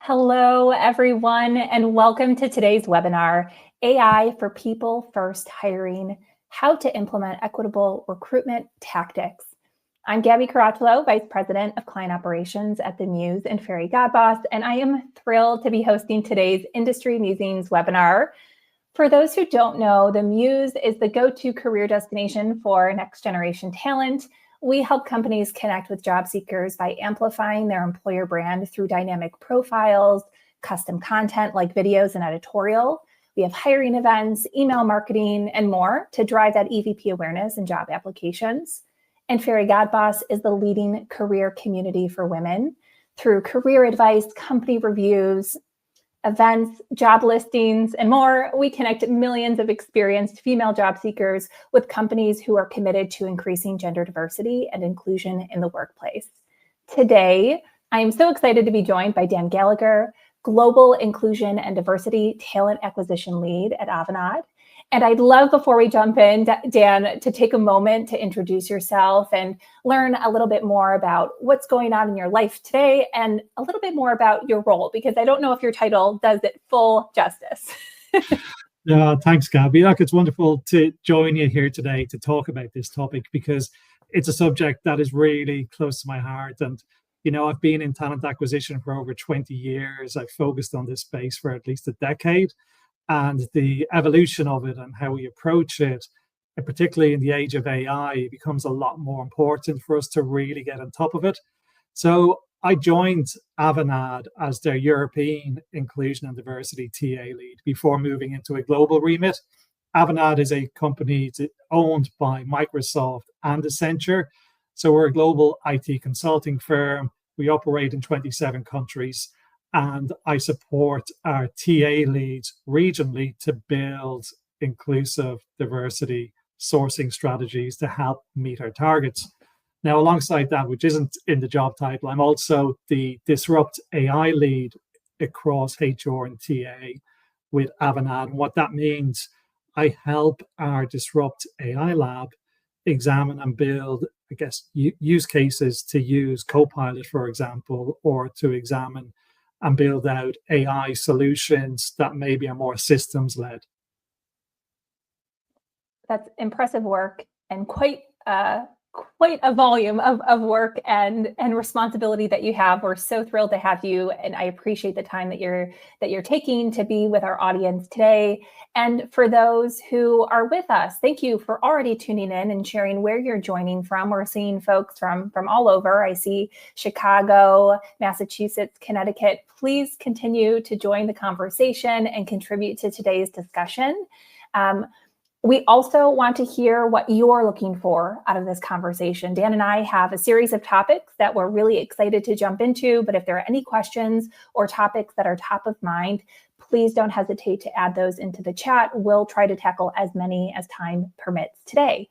Hello, everyone, and welcome to today's webinar, AI for People First Hiring, How to Implement Equitable Recruitment Tactics. I'm Gabi Carachilo, Vice President of Client Operations at the Muse and Fairygodboss, and I am thrilled to be hosting today's Industry Musings webinar. For those who don't know, the Muse is the go-to career destination for next-generation talent. We help companies connect with job seekers by amplifying their employer brand through dynamic profiles, custom content like videos and editorial. We have hiring events, email marketing, and more to drive that EVP awareness in job applications. And Fairygodboss is the leading career community for women through career advice, company reviews, events, job listings, and more. We connect millions of experienced female job seekers with companies who are committed to increasing gender diversity and inclusion in the workplace. Today, I am so excited to be joined by Dan Gallagher, Global Inclusion and Diversity Talent Acquisition Lead at Avanade. And I'd love, before we jump in, Dan, to take a moment to introduce yourself and learn a little bit more about what's going on in your life today and a little bit more about your role, because I don't know if your title does it full justice. Yeah, thanks, Gabi. Look, it's wonderful to join you here today to talk about this topic because it's a subject that is really close to my heart. And, you know, I've been in talent acquisition for over 20 years. I've focused on this space for at least a decade. And the evolution of it and how we approach it, and particularly in the age of AI, becomes a lot more important for us to really get on top of it. So I joined Avanade as their European Inclusion and Diversity TA lead before moving into a global remit. Avanade is a company owned by Microsoft and Accenture. So we're a global IT consulting firm. We operate in 27 countries. And I support our TA leads regionally to build inclusive diversity sourcing strategies to help meet our targets. Now, alongside that, which isn't in the job title, I'm also the Disrupt AI lead across HR and TA with Avanade. And what that means, I help our Disrupt AI lab examine and build, use cases to use Copilot, for example, or to examine and build out AI solutions that maybe are more systems-led. That's impressive work and quite a volume of work and responsibility that you have. We're so thrilled to have you, and I appreciate the time that you're taking to be with our audience today. And for those who are with us, thank you for already tuning in and sharing where you're joining from. We're seeing folks from all over. I see Chicago, Massachusetts, Connecticut. Please continue to join the conversation and contribute to today's discussion. We also want to hear what you're looking for out of this conversation. Dan and I have a series of topics that we're really excited to jump into, but if there are any questions or topics that are top of mind, please don't hesitate to add those into the chat. We'll try to tackle as many as time permits today.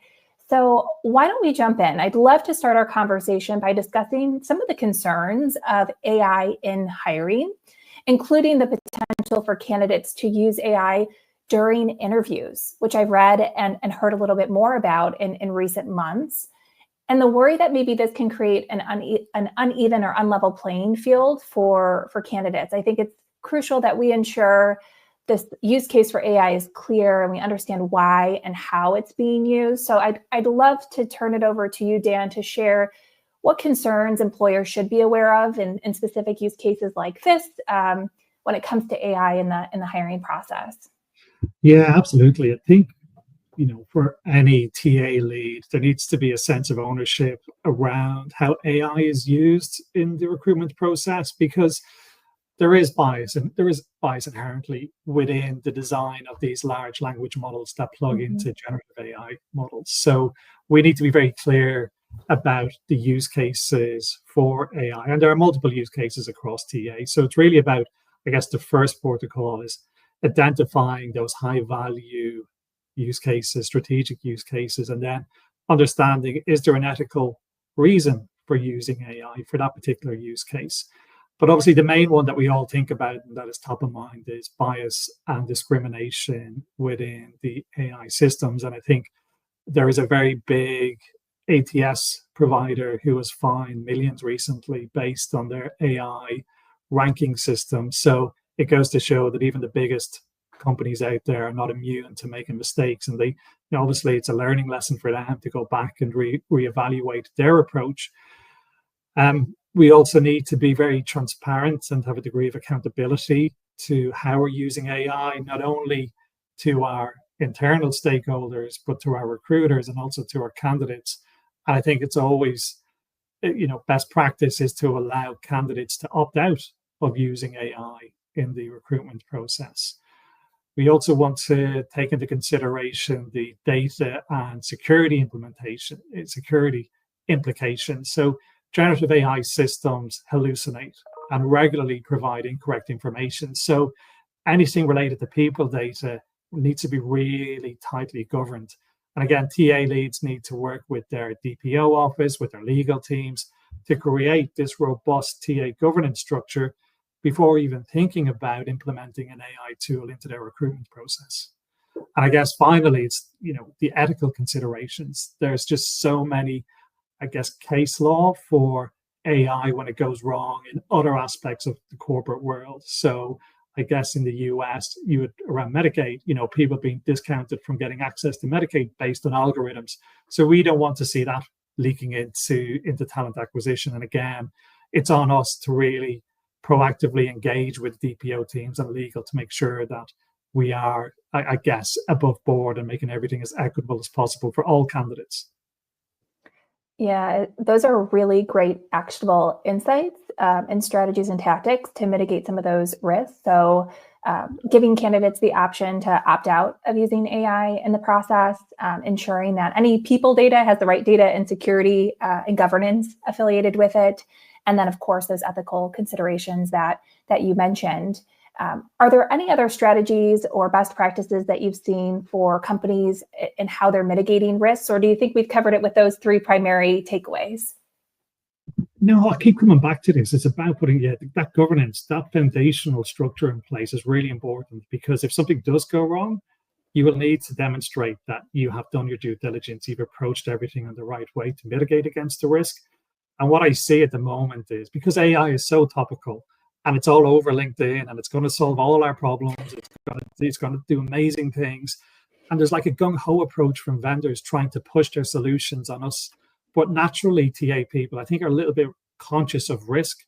So why don't we jump in? I'd love to start our conversation by discussing some of the concerns of AI in hiring, including the potential for candidates to use AI during interviews, which I've read and heard a little bit more about in recent months, and the worry that maybe this can create an uneven or unlevel playing field for candidates. I think it's crucial that we ensure this use case for AI is clear and we understand why and how it's being used. So I'd love to turn it over to you, Dan, to share what concerns employers should be aware of in specific use cases like this when it comes to AI in the hiring process. Yeah, absolutely. I think, you know, for any TA lead, there needs to be a sense of ownership around how AI is used in the recruitment process, because there is bias inherently within the design of these large language models that plug into generative AI models. So we need to be very clear about the use cases for AI. And there are multiple use cases across TA. So it's really about, I guess, the first protocol is identifying those high value use cases, strategic use cases, and then understanding, is there an ethical reason for using AI for that particular use case? But obviously the main one that we all think about and that is top of mind is bias and discrimination within the AI systems. And I think there is a very big ATS provider who has fined millions recently based on their AI ranking system. So it goes to show that even the biggest companies out there are not immune to making mistakes. And they, obviously, it's a learning lesson for them to go back and reevaluate their approach. We also need to be very transparent and have a degree of accountability to how we're using AI, not only to our internal stakeholders, but to our recruiters and also to our candidates. And I think it's always, best practice is to allow candidates to opt out of using AI in the recruitment process. We also want to take into consideration the data and security implications. So generative AI systems hallucinate and regularly provide incorrect information. So anything related to people data needs to be really tightly governed. And again, TA leads need to work with their DPO office, with their legal teams to create this robust TA governance structure before even thinking about implementing an AI tool into their recruitment process. And I guess finally, it's, the ethical considerations. There's just so many, case law for AI when it goes wrong in other aspects of the corporate world. So I guess in the US, around Medicaid, people being discounted from getting access to Medicaid based on algorithms. So we don't want to see that leaking into talent acquisition. And again, it's on us to really proactively engage with DPO teams and legal to make sure that we are, above board and making everything as equitable as possible for all candidates. Yeah, those are really great actionable insights and strategies and tactics to mitigate some of those risks. So giving candidates the option to opt out of using AI in the process, ensuring that any people data has the right data and security and governance affiliated with it. And then, of course, those ethical considerations that you mentioned. Are there any other strategies or best practices that you've seen for companies and how they're mitigating risks? Or do you think we've covered it with those three primary takeaways? No, I keep coming back to this. It's about putting that governance, that foundational structure in place is really important, because if something does go wrong, you will need to demonstrate that you have done your due diligence, you've approached everything in the right way to mitigate against the risk. And what I see at the moment is, because AI is so topical and it's all over LinkedIn and it's going to solve all our problems, it's going to do amazing things. And there's like a gung-ho approach from vendors trying to push their solutions on us. But naturally, TA people, I think, are a little bit conscious of risk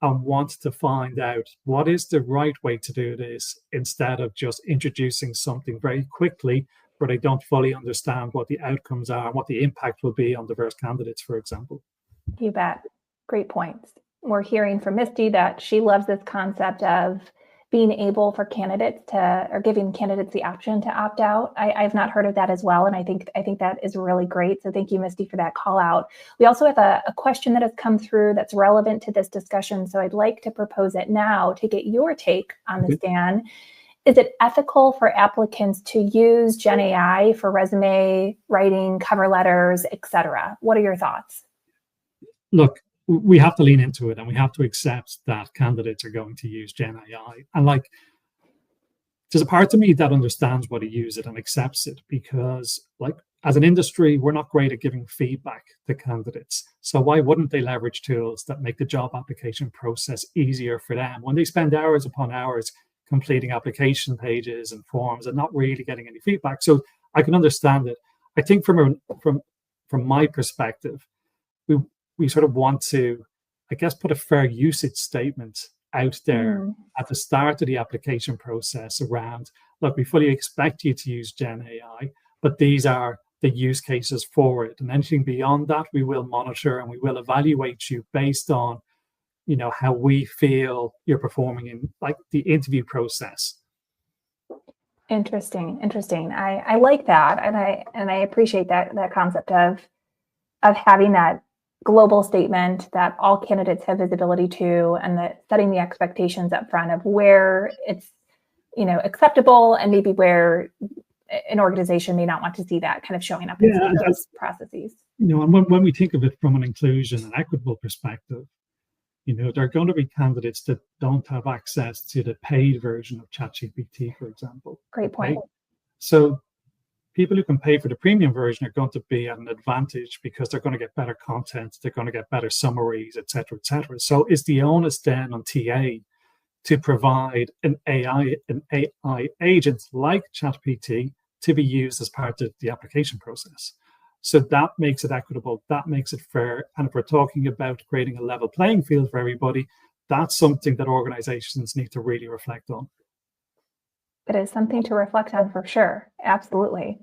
and want to find out what is the right way to do this, instead of just introducing something very quickly where they don't fully understand what the outcomes are and what the impact will be on diverse candidates, for example. You bet. Great points. We're hearing from Misty that she loves this concept of being able for candidates or giving candidates the option to opt out. I've not heard of that as well. And I think that is really great. So thank you, Misty, for that call out. We also have a question that has come through that's relevant to this discussion. So I'd like to propose it now to get your take on this, Dan. Is it ethical for applicants to use Gen AI for resume writing, cover letters, etc.? What are your thoughts? Look, we have to lean into it and we have to accept that candidates are going to use Gen AI. And there's a part of me that understands why to use it and accepts it, because as an industry, we're not great at giving feedback to candidates. So why wouldn't they leverage tools that make the job application process easier for them when they spend hours upon hours completing application pages and forms and not really getting any feedback? So I can understand it. I think from my perspective, we sort of want to, put a fair usage statement out there at the start of the application process around, look, we fully expect you to use Gen AI, but these are the use cases for it. And anything beyond that, we will monitor and we will evaluate you based on, how we feel you're performing in the interview process. Interesting. I like that. And I appreciate that concept of having that global statement that all candidates have visibility to, and that setting the expectations up front of where it's, acceptable and maybe where an organization may not want to see that kind of showing up in those processes. And when we think of it from an inclusion and equitable perspective, there are going to be candidates that don't have access to the paid version of ChatGPT, for example. Great point. Right? So people who can pay for the premium version are going to be at an advantage because they're going to get better content, they're going to get better summaries, et cetera, et cetera. So is the onus then on TA to provide an AI agent like ChatGPT to be used as part of the application process. So that makes it equitable, that makes it fair. And if we're talking about creating a level playing field for everybody, that's something that organizations need to really reflect on. It is something to reflect on for sure. Absolutely.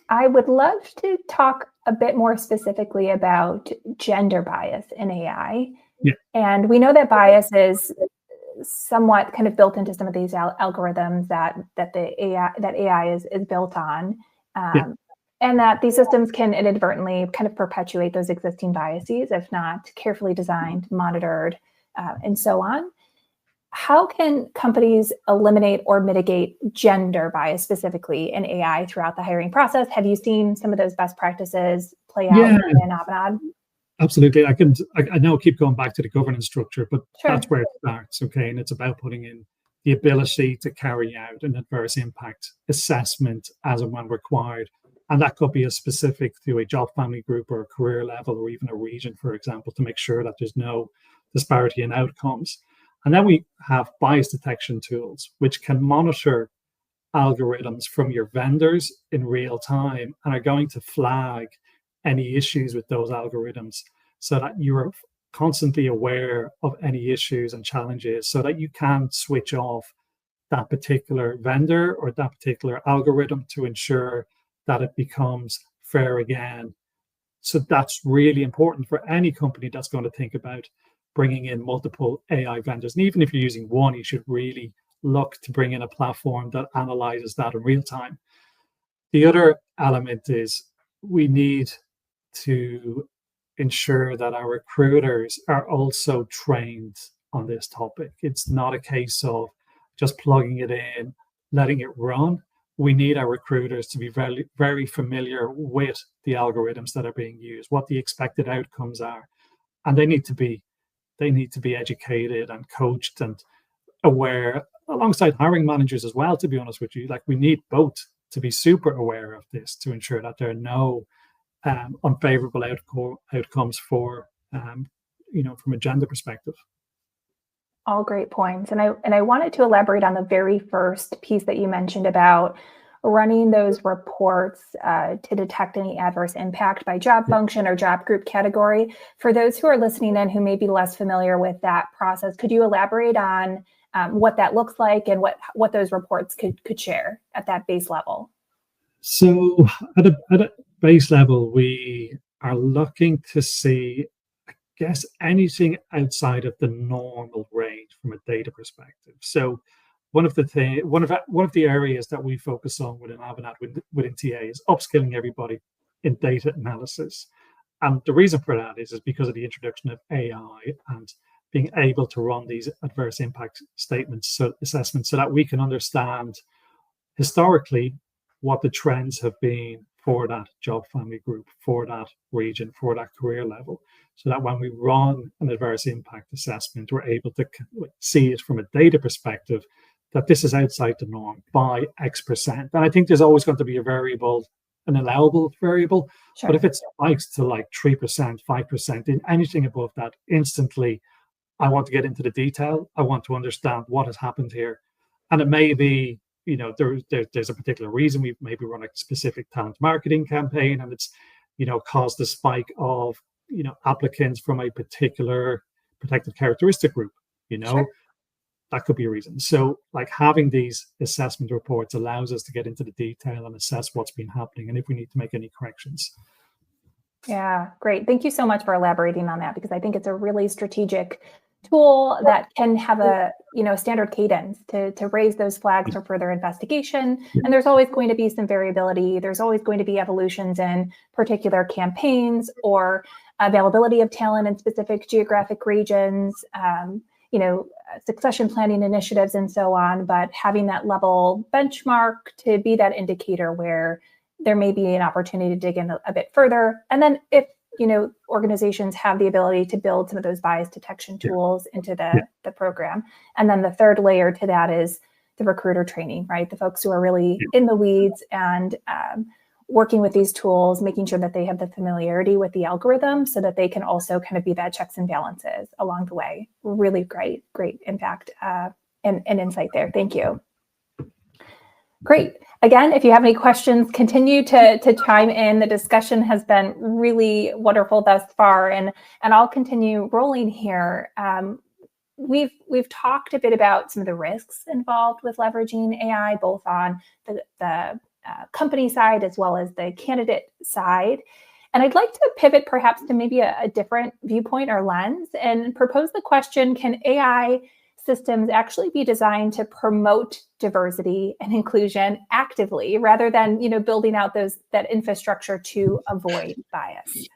I would love to talk a bit more specifically about gender bias in AI. Yeah. And we know that bias is somewhat kind of built into some of these algorithms that AI is built on, and that these systems can inadvertently kind of perpetuate those existing biases if not carefully designed, monitored, and so on. How can companies eliminate or mitigate gender bias specifically in AI throughout the hiring process? Have you seen some of those best practices play out in Avanade? Absolutely. I know I keep going back to the governance structure, but Sure. That's where it starts, okay? And it's about putting in the ability to carry out an adverse impact assessment as and when required. And that could be as specific to a job family group or a career level or even a region, for example, to make sure that there's no disparity in outcomes. And then we have bias detection tools, which can monitor algorithms from your vendors in real time and are going to flag any issues with those algorithms so that you're constantly aware of any issues and challenges so that you can switch off that particular vendor or that particular algorithm to ensure that it becomes fair again. So that's really important for any company that's going to think about bringing in multiple AI vendors. And even if you're using one, you should really look to bring in a platform that analyzes that in real time. The other element is we need to ensure that our recruiters are also trained on this topic. It's not a case of just plugging it in, letting it run. We need our recruiters to be very, very familiar with the algorithms that are being used, what the expected outcomes are. And they need to be educated and coached and aware alongside hiring managers as well, to be honest with you. Like, we need both to be super aware of this to ensure that there are no unfavorable outcomes for from a gender perspective. All great points. And I wanted to elaborate on the very first piece that you mentioned about running those reports to detect any adverse impact by job function or job group category. For those who are listening in who may be less familiar with that process, could you elaborate on what that looks like and what those reports could share at that base level? So at a base level, we are looking to see, I guess, anything outside of the normal range from a data perspective. So one of the areas that we focus on within Avanade, within TA, is upskilling everybody in data analysis. And the reason for that is because of the introduction of AI and being able to run these adverse impact assessments so that we can understand historically what the trends have been for that job family group, for that region, for that career level, so that when we run an adverse impact assessment, we're able to see it from a data perspective that this is outside the norm by X%. And I think there's always going to be an allowable variable, Sure. But if it spikes to like 3%, 5%, in anything above that, instantly, I want to get into the detail. I want to understand what has happened here. And it may be, there's a particular reason. We've maybe run a specific talent marketing campaign and it's, caused a spike of, applicants from a particular protected characteristic group, Sure. That could be a reason. So like having these assessment reports allows us to get into the detail and assess what's been happening and if we need to make any corrections. Yeah, great. Thank you so much for elaborating on that, because I think it's a really strategic tool that can have a standard cadence to raise those flags for further investigation. And there's always going to be some variability. There's always going to be evolutions in particular campaigns or availability of talent in specific geographic regions, succession planning initiatives and so on. But having that level benchmark to be that indicator where there may be an opportunity to dig in a bit further. And then if organizations have the ability to build some of those bias detection tools into the program. And then the third layer to that is the recruiter training, right? The folks who are really in the weeds and working with these tools, making sure that they have the familiarity with the algorithm so that they can also kind of be that checks and balances along the way. Really great impact and insight there. Thank you. Great. Again, if you have any questions, continue to chime in. The discussion has been really wonderful thus far, and I'll continue rolling here. We've talked a bit about some of the risks involved with leveraging AI, both on the company side as well as the candidate side. And I'd like to pivot perhaps to maybe a different viewpoint or lens and propose the question, can AI systems actually be designed to promote diversity and inclusion actively rather than, building out that infrastructure to avoid bias?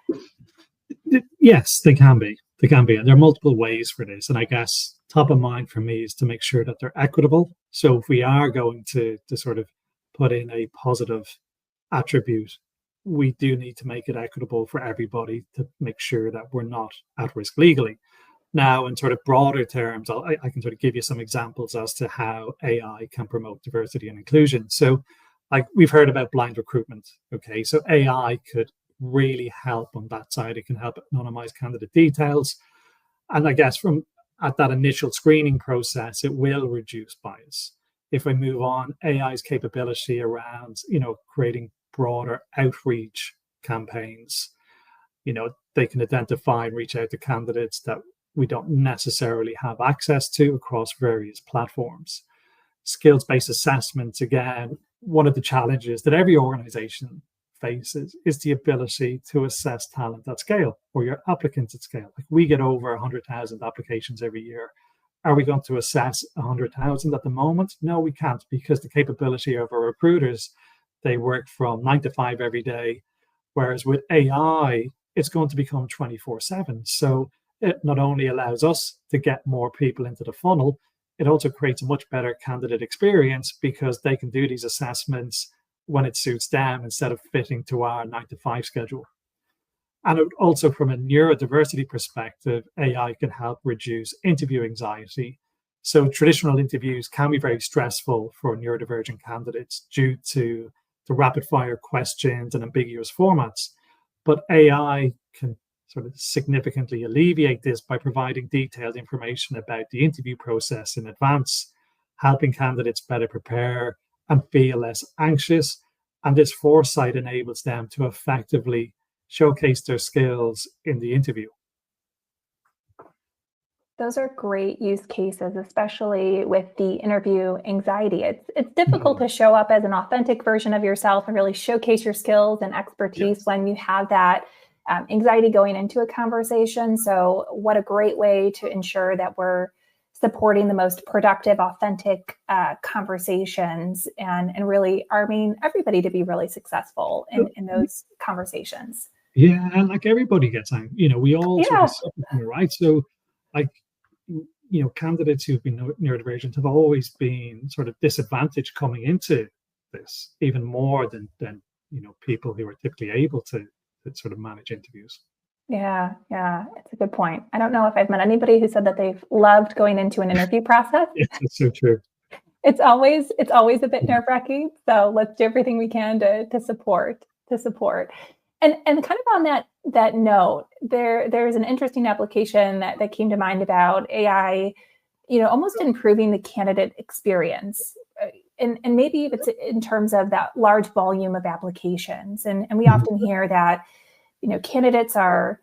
Yes, they can be. They can be. And there are multiple ways for this. And I guess top of mind for me is to make sure that they're equitable. So if we are going to sort of put in a positive attribute, we do need to make it equitable for everybody to make sure that we're not at risk legally. Now, in sort of broader terms, I can sort of give you some examples as to how AI can promote diversity and inclusion. So, like we've heard about blind recruitment. Okay, so AI could really help on that side. It can help anonymize candidate details, and I guess from at that initial screening process, it will reduce bias. If we move on, AI's capability around creating broader outreach campaigns, they can identify and reach out to candidates that we don't necessarily have access to across various platforms. Skills-based assessments, again, one of the challenges that every organization faces is the ability to assess talent at scale, or your applicants at scale. Like we get over 100,000 applications every year. Are we going to assess 100,000 at the moment? No, we can't, because the capability of our recruiters, they work from 9 to 5 every day, whereas with AI, it's going to become 24/7. So it not only allows us to get more people into the funnel, it also creates a much better candidate experience because they can do these assessments when it suits them instead of fitting to our 9 to 5 schedule. And also from a neurodiversity perspective, AI can help reduce interview anxiety. So traditional interviews can be very stressful for neurodivergent candidates due to the rapid fire questions and ambiguous formats. But AI can sort of significantly alleviate this by providing detailed information about the interview process in advance, helping candidates better prepare and feel less anxious. And this foresight enables them to effectively showcase their skills in the interview. Those are great use cases, especially with the interview anxiety. It's difficult to show up as an authentic version of yourself and really showcase your skills and expertise when you have that anxiety going into a conversation. So what a great way to ensure that we're supporting the most productive, authentic conversations and really arming everybody to be really successful in those conversations. Yeah, and like everybody gets angry, we all sort of suffer from it, right? So like, candidates who've been neurodivergent have always been sort of disadvantaged coming into this, even more than people who are typically able to sort of manage interviews. Yeah, it's a good point. I don't know if I've met anybody who said that they've loved going into an interview process. Yeah, that's so true. It's always a bit nerve-wracking. So let's do everything we can to support. And kind of on that note, there's an interesting application that came to mind about AI, almost improving the candidate experience. And maybe it's in terms of that large volume of applications. And we often hear that, candidates are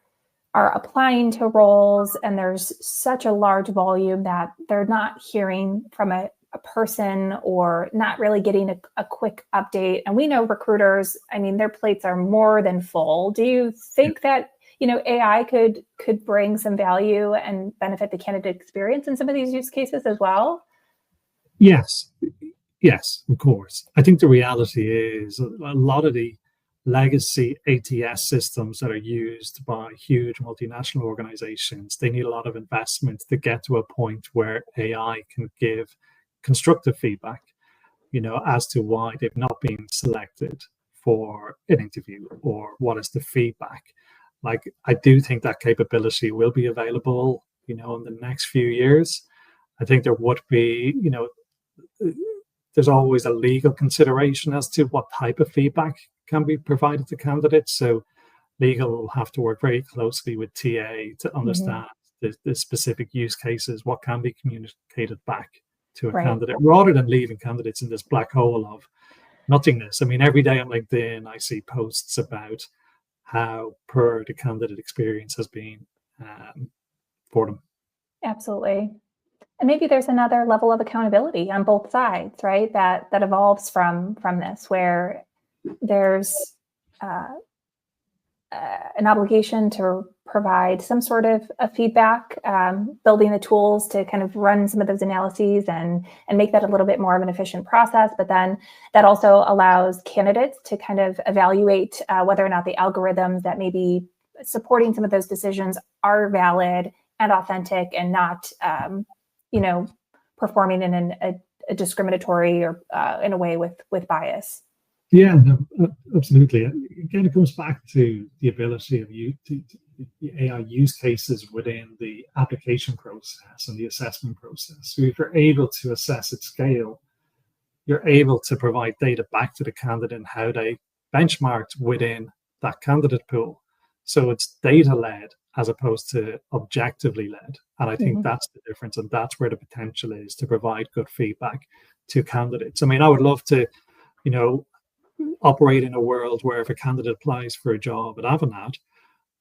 applying to roles and there's such a large volume that they're not hearing from a person or not really getting a quick update. And we know recruiters, their plates are more than full. Do you think that, AI could bring some value and benefit the candidate experience in some of these use cases as well? Yes, of course. I think the reality is a lot of the legacy ATS systems that are used by huge multinational organizations, they need a lot of investment to get to a point where AI can give constructive feedback, as to why they've not been selected for an interview or what is the feedback. Like, I do think that capability will be available, in the next few years. I think there would be, there's always a legal consideration as to what type of feedback can be provided to candidates. So legal will have to work very closely with TA to understand the specific use cases, what can be communicated back to a candidate, rather than leaving candidates in this black hole of nothingness. I mean, every day on LinkedIn, I see posts about how poor the candidate experience has been for them. Absolutely. And maybe there's another level of accountability on both sides, right? That evolves from this, where there's an obligation to provide some sort of feedback, building the tools to kind of run some of those analyses and make that a little bit more of an efficient process. But then that also allows candidates to kind of evaluate whether or not the algorithms that may be supporting some of those decisions are valid and authentic and not, performing in a discriminatory or in a way with bias. Yeah, no, absolutely. Again, it comes back to the ability of the AI use cases within the application process and the assessment process. So if you're able to assess at scale, you're able to provide data back to the candidate and how they benchmarked within that candidate pool. So it's data-led as opposed to objectively led. And I think that's the difference. And that's where the potential is to provide good feedback to candidates. I mean, I would love to, operate in a world where if a candidate applies for a job at Avanade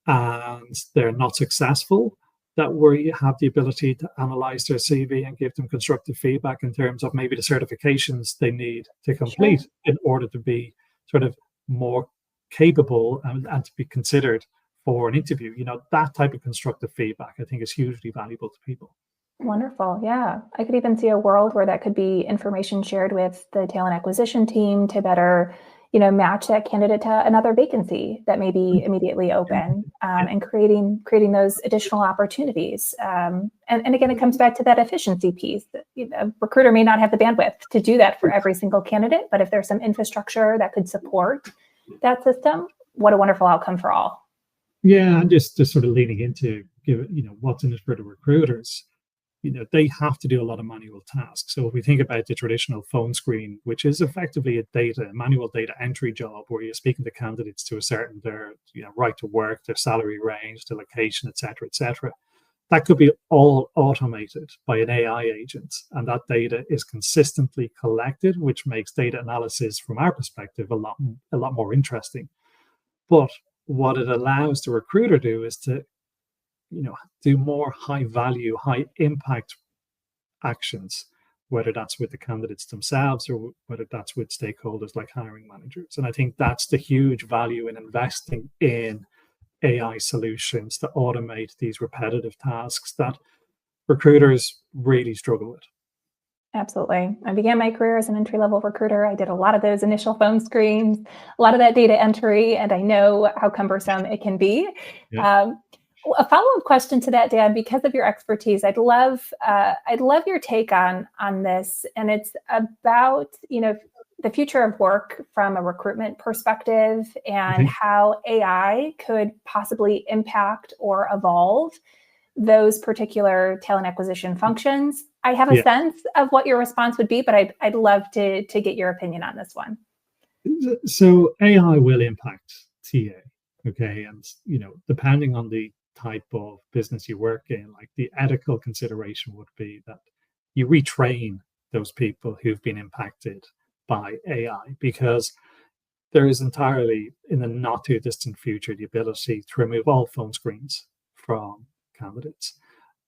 and they're not successful, that we have the ability to analyze their CV and give them constructive feedback in terms of maybe the certifications they need to complete in order to be sort of more capable and to be considered for an interview. That type of constructive feedback, I think, is hugely valuable to people. Wonderful. Yeah. I could even see a world where that could be information shared with the talent acquisition team to better, match that candidate to another vacancy that may be immediately open, and creating those additional opportunities. And again, it comes back to that efficiency piece. A recruiter may not have the bandwidth to do that for every single candidate, but if there's some infrastructure that could support that system, what a wonderful outcome for all. Yeah, and just sort of leaning into, what's in it for the recruiters. They have to do a lot of manual tasks. So if we think about the traditional phone screen, which is effectively a manual data entry job where you're speaking to candidates to ascertain their right to work, their salary range, their location, etc., that could be all automated by an AI agent. And that data is consistently collected, which makes data analysis from our perspective a lot more interesting. But what it allows the recruiter to do is to do more high value, high impact actions, whether that's with the candidates themselves or whether that's with stakeholders like hiring managers. And I think that's the huge value in investing in AI solutions to automate these repetitive tasks that recruiters really struggle with. Absolutely. I began my career as an entry-level recruiter. I did a lot of those initial phone screens, a lot of that data entry, and I know how cumbersome it can be. Yeah. A follow-up question to that, Dan, because of your expertise, I'd love your take on this, and it's about the future of work from a recruitment perspective and how AI could possibly impact or evolve those particular talent acquisition functions. I have a sense of what your response would be, but I'd love to get your opinion on this one. So AI will impact TA, okay, and depending on the type of business you work in, like the ethical consideration would be that you retrain those people who've been impacted by AI, because there is entirely, in the not too distant future, the ability to remove all phone screens from candidates.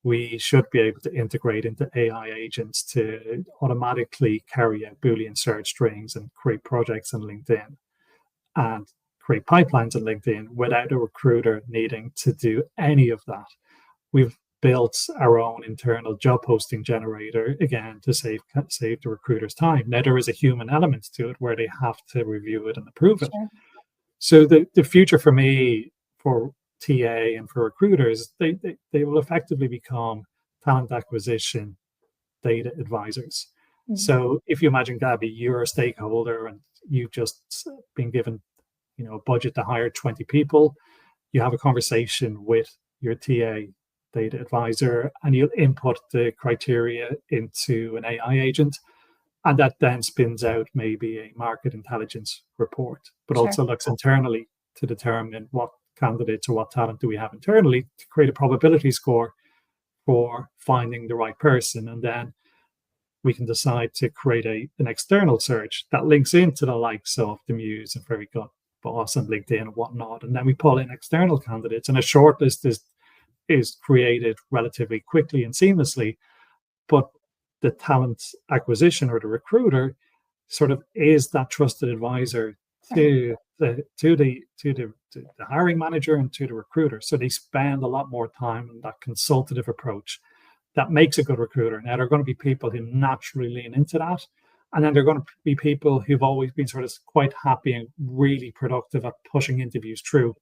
We should be able to integrate into AI agents to automatically carry out Boolean search strings and create projects on LinkedIn and create pipelines on LinkedIn without a recruiter needing to do any of that. We've built our own internal job posting generator, again, to save the recruiter's time. Now, there is a human element to it where they have to review it and approve it. So the future for me, for TA and for recruiters, they will effectively become talent acquisition data advisors. So if you imagine, Gabi, you're a stakeholder and you've just been given a budget to hire 20 people, you have a conversation with your TA data advisor and you'll input the criteria into an AI agent. And that then spins out maybe a market intelligence report, but Sure. also looks internally to determine what candidates or what talent do we have internally to create a probability score for finding the right person. And then we can decide to create an external search that links into the likes of the Muse and Fairygodboss and LinkedIn and whatnot. And then we pull in external candidates, and a shortlist is created relatively quickly and seamlessly. But the talent acquisition or the recruiter sort of is that trusted advisor to the hiring manager and to the recruiter. So they spend a lot more time on that consultative approach that makes a good recruiter. Now, there are going to be people who naturally lean into that. And then there are going to be people who've always been sort of quite happy and really productive at pushing interviews through,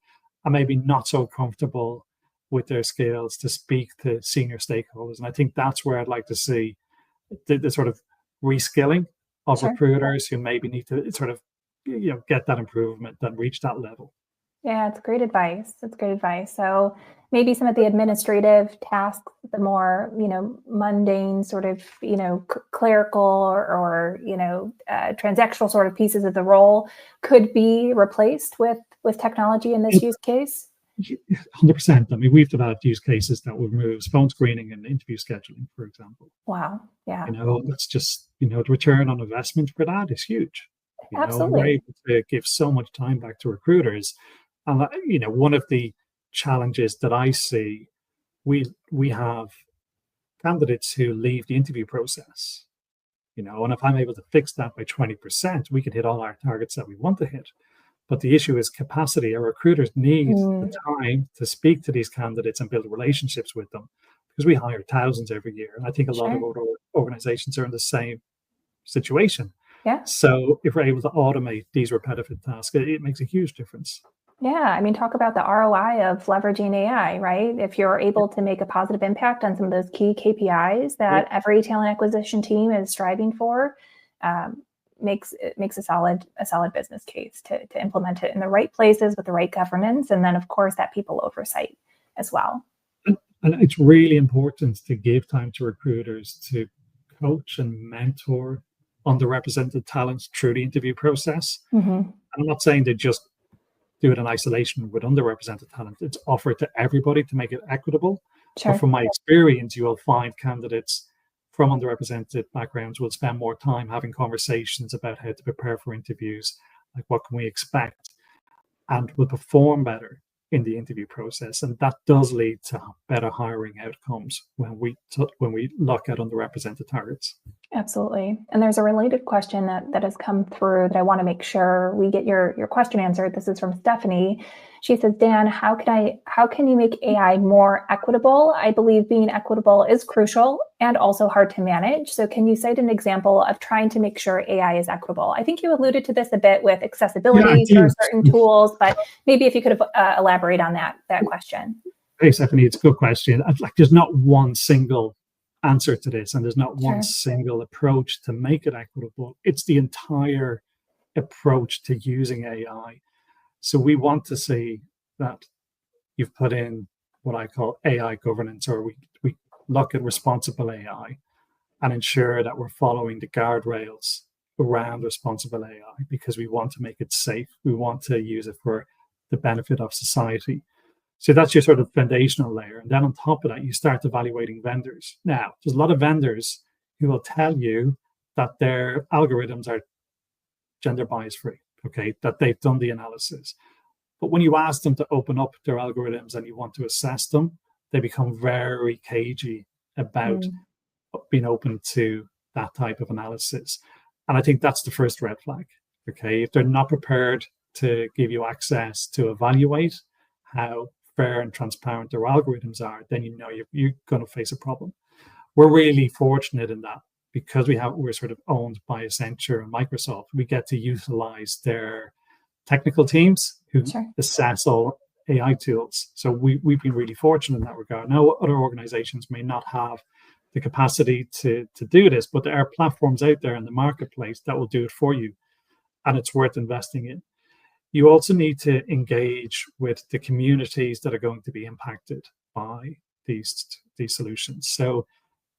and maybe not so comfortable with their skills to speak to senior stakeholders. And I think that's where I'd like to see the sort of reskilling of Sure. recruiters who maybe need to sort of get that improvement and reach that level. Yeah, it's great advice. It's great advice. So maybe some of the administrative tasks, the more, mundane sort of, clerical or transactional sort of pieces of the role could be replaced with technology in this use case. 100%. I mean, we've developed use cases that would remove phone screening and interview scheduling, for example. Wow. Yeah. That's just, the return on investment for that is huge. Absolutely. We're able to give so much time back to recruiters. And, one of the challenges that I see, we have candidates who leave the interview process, and if I'm able to fix that by 20%, we can hit all our targets that we want to hit. But the issue is capacity. Our recruiters need the time to speak to these candidates and build relationships with them, because we hire thousands every year. And I think a lot of other organizations are in the same situation. Yeah. So if we're able to automate these repetitive tasks, it makes a huge difference. Yeah. I mean, talk about the ROI of leveraging AI, right? If you're able to make a positive impact on some of those key KPIs that every talent acquisition team is striving for, makes a solid business case to implement it in the right places with the right governance, and then of course that people oversight as well. And it's really important to give time to recruiters to coach and mentor underrepresented talent through the interview process. Mm-hmm. I'm not saying they just do it in isolation with underrepresented talent. It's offered to everybody to make it equitable. Sure. But from my experience, you will find candidates from underrepresented backgrounds will spend more time having conversations about how to prepare for interviews, like what can we expect, and will perform better in the interview process. And that does lead to better hiring outcomes when we look at underrepresented targets. Absolutely. And there's a related question that has come through that I want to make sure we get your question answered. This is from Stephanie. She says, Dan, how can you make AI more equitable? I believe being equitable is crucial and also hard to manage. So can you cite an example of trying to make sure AI is equitable? I think you alluded to this a bit with accessibility for certain tools, but maybe if you could elaborate on that question. Hey, Stephanie, it's a good question. There's not one single answer to this, and there's not one single approach to make it equitable. It's the entire approach to using AI. So we want to see that you've put in what I call AI governance, or we look at responsible AI and ensure that we're following the guardrails around responsible AI, because we want to make it safe. We want to use it for the benefit of society. So that's your sort of foundational layer. And then on top of that, you start evaluating vendors. Now, there's a lot of vendors who will tell you that their algorithms are gender bias free, okay, that they've done the analysis. But when you ask them to open up their algorithms and you want to assess them, they become very cagey about being open to that type of analysis. And I think that's the first red flag, okay? If they're not prepared to give you access to evaluate how fair and transparent their algorithms are, then you're going to face a problem. We're really fortunate in that, because we're sort of owned by Accenture and Microsoft. We get to utilize their technical teams who assess all AI tools. So we've been really fortunate in that regard. Now, other organizations may not have the capacity to do this, but there are platforms out there in the marketplace that will do it for you, and it's worth investing in. You also need to engage with the communities that are going to be impacted by these solutions. So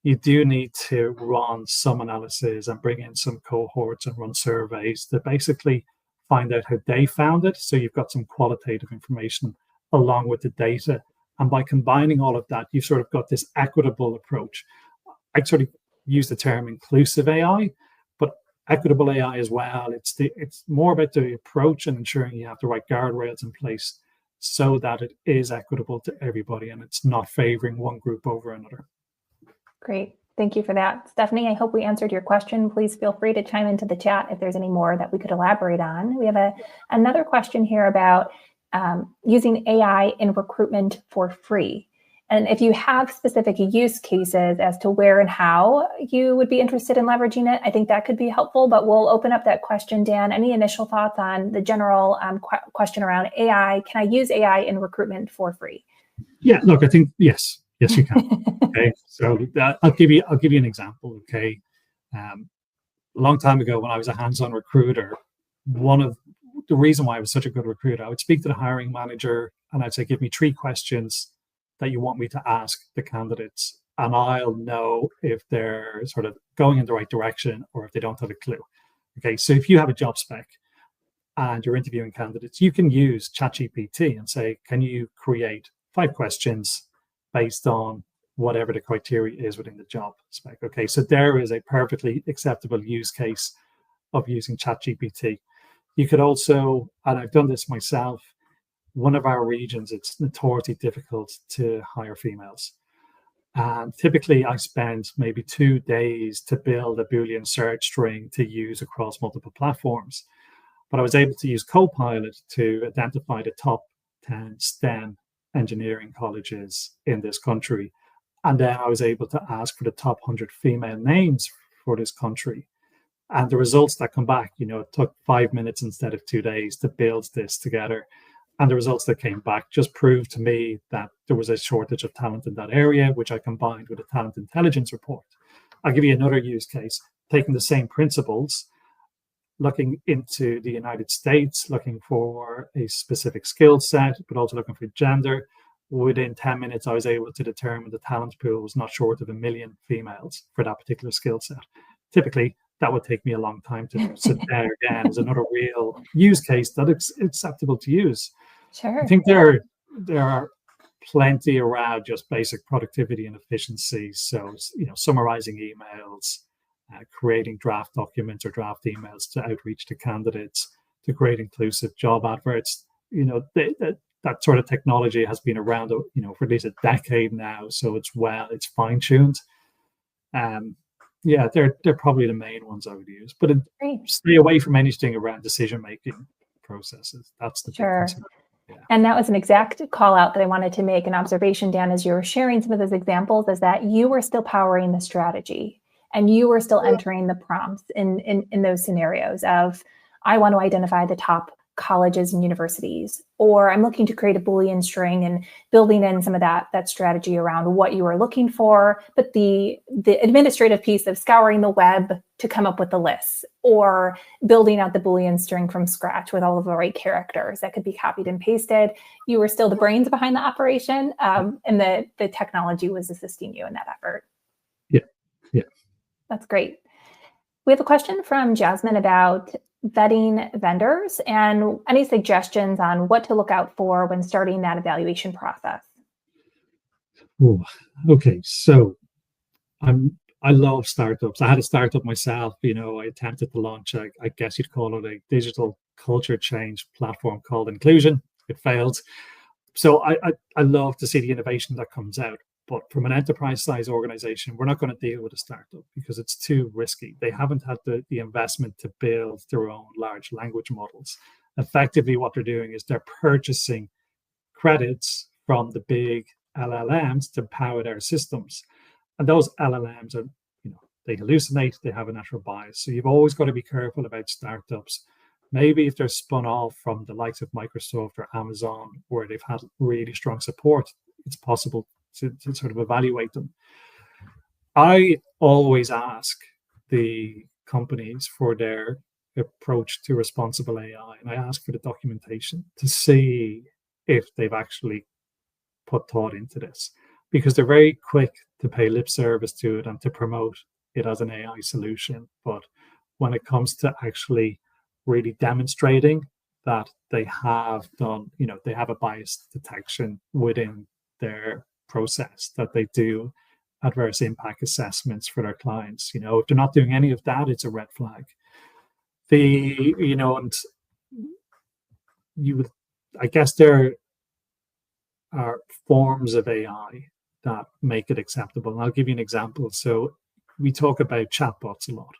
you do need to run some analysis and bring in some cohorts and run surveys to basically find out how they found it. So you've got some qualitative information along with the data. And by combining all of that, you've sort of got this equitable approach. I sort of use the term inclusive AI, but equitable AI as well. It's more about the approach and ensuring you have the right guardrails in place so that it is equitable to everybody and it's not favoring one group over another. Great. Thank you for that. Stephanie, I hope we answered your question. Please feel free to chime into the chat if there's any more that we could elaborate on. We have another question here about using AI in recruitment for free. And if you have specific use cases as to where and how you would be interested in leveraging it, I think that could be helpful, but we'll open up that question. Dan, any initial thoughts on the general question around AI? Can I use AI in recruitment for free? Yeah, look, I think, yes, you can. Okay, so I'll give you an example. Okay, a long time ago when I was a hands-on recruiter, one of the reason why I was such a good recruiter, I would speak to the hiring manager and I'd say, give me 3 questions that you want me to ask the candidates, and I'll know if they're sort of going in the right direction or if they don't have a clue. Okay, so if you have a job spec and you're interviewing candidates, you can use ChatGPT and say, can you create 5 questions based on whatever the criteria is within the job spec? Okay, so there is a perfectly acceptable use case of using ChatGPT. You could also, and I've done this myself, one of our regions, it's notoriously difficult to hire females. And typically I spend maybe 2 days to build a Boolean search string to use across multiple platforms. But I was able to use Copilot to identify the top 10 STEM engineering colleges in this country. And then I was able to ask for the top 100 female names for this country. And the results that come back, it took 5 minutes instead of 2 days to build this together. And the results that came back just proved to me that there was a shortage of talent in that area, which I combined with a talent intelligence report. I'll give you another use case, taking the same principles, looking into the United States, looking for a specific skill set, but also looking for gender. Within 10 minutes, I was able to determine the talent pool was not short of 1 million females for that particular skill set. Typically, that would take me a long time to do. So there again is another real use case that it's acceptable to use. Sure. I think there are plenty around just basic productivity and efficiency. So, summarizing emails, creating draft documents or draft emails to outreach to candidates, to create inclusive job adverts. That sort of technology has been around, for at least a decade now. So it's fine-tuned. Yeah, they're probably the main ones I would use. But stay away from anything around decision-making processes. That's the sure. big concern. Yeah. And that was an exact call out that I wanted to make, an observation, Dan, as you were sharing some of those examples, is that you were still powering the strategy and you were still entering the prompts in those scenarios of, I want to identify the top colleges and universities, or I'm looking to create a Boolean string, and building in some of that strategy around what you are looking for, but the administrative piece of scouring the web to come up with the lists, or building out the Boolean string from scratch with all of the right characters that could be copied and pasted. You were still the brains behind the operation, and the technology was assisting you in that effort. Yeah. That's great. We have a question from Jasmine about vetting vendors and any suggestions on what to look out for when starting that evaluation process. Oh, okay. So I love startups. I had a startup myself. I attempted to launch, I guess you'd call it, a digital culture change platform called Inclusion. It failed. So I love to see the innovation that comes out. But from an enterprise size organization, we're not going to deal with a startup because it's too risky. They haven't had the investment to build their own large language models. Effectively, what they're doing is they're purchasing credits from the big LLMs to power their systems. And those LLMs are, they hallucinate, they have a natural bias. So you've always got to be careful about startups. Maybe if they're spun off from the likes of Microsoft or Amazon, where they've had really strong support, it's possible to sort of evaluate them. I always ask the companies for their approach to responsible AI, and I ask for the documentation to see if they've actually put thought into this, because they're very quick to pay lip service to it and to promote it as an AI solution. But when it comes to actually really demonstrating that they have done, they have a bias detection within their process, that they do adverse impact assessments for their clients. If they're not doing any of that, it's a red flag. And I guess there are forms of AI that make it acceptable. And I'll give you an example. So we talk about chatbots a lot.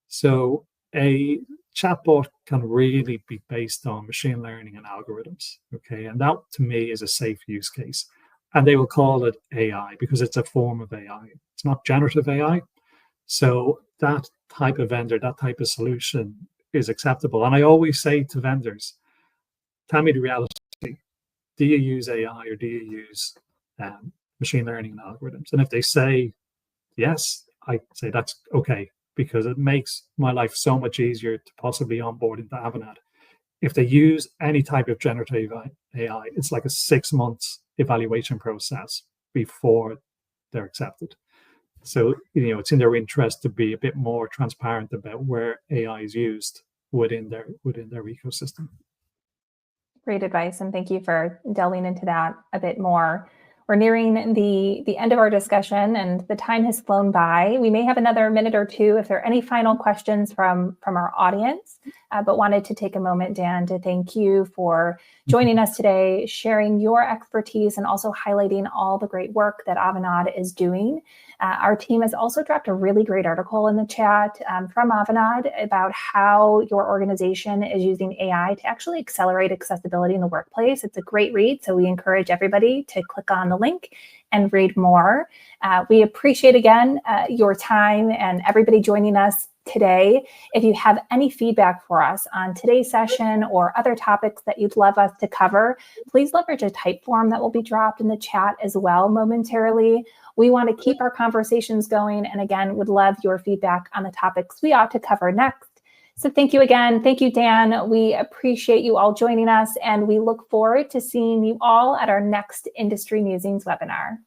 So a chatbot can really be based on machine learning and algorithms. Okay. And that to me is a safe use case. And they will call it AI because it's a form of AI. It's not generative AI. So that type of vendor, that type of solution is acceptable. And I always say to vendors, tell me the reality. Do you use AI or do you use machine learning and algorithms? And if they say yes, I say that's okay, because it makes my life so much easier to possibly onboard into Avanade. If they use any type of generative AI, it's like a 6 months evaluation process before they're accepted. So, it's in their interest to be a bit more transparent about where AI is used within their ecosystem. Great advice, and thank you for delving into that a bit more. We're nearing the end of our discussion, and the time has flown by. We may have another minute or two if there are any final questions from our audience, but wanted to take a moment, Dan, to thank you for joining us today, sharing your expertise, and also highlighting all the great work that Avanade is doing. Our team has also dropped a really great article in the chat from Avanade about how your organization is using AI to actually accelerate accessibility in the workplace. It's a great read, so we encourage everybody to click on the link and read more. We appreciate, again, your time and everybody joining us today. If you have any feedback for us on today's session or other topics that you'd love us to cover, please leverage a type form that will be dropped in the chat as well momentarily. We want to keep our conversations going, and again, would love your feedback on the topics we ought to cover next. So thank you again. Thank you, Dan. We appreciate you all joining us, and we look forward to seeing you all at our next Industry Musings webinar.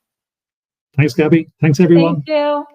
Thanks, Gabi. Thanks, everyone. Thank you.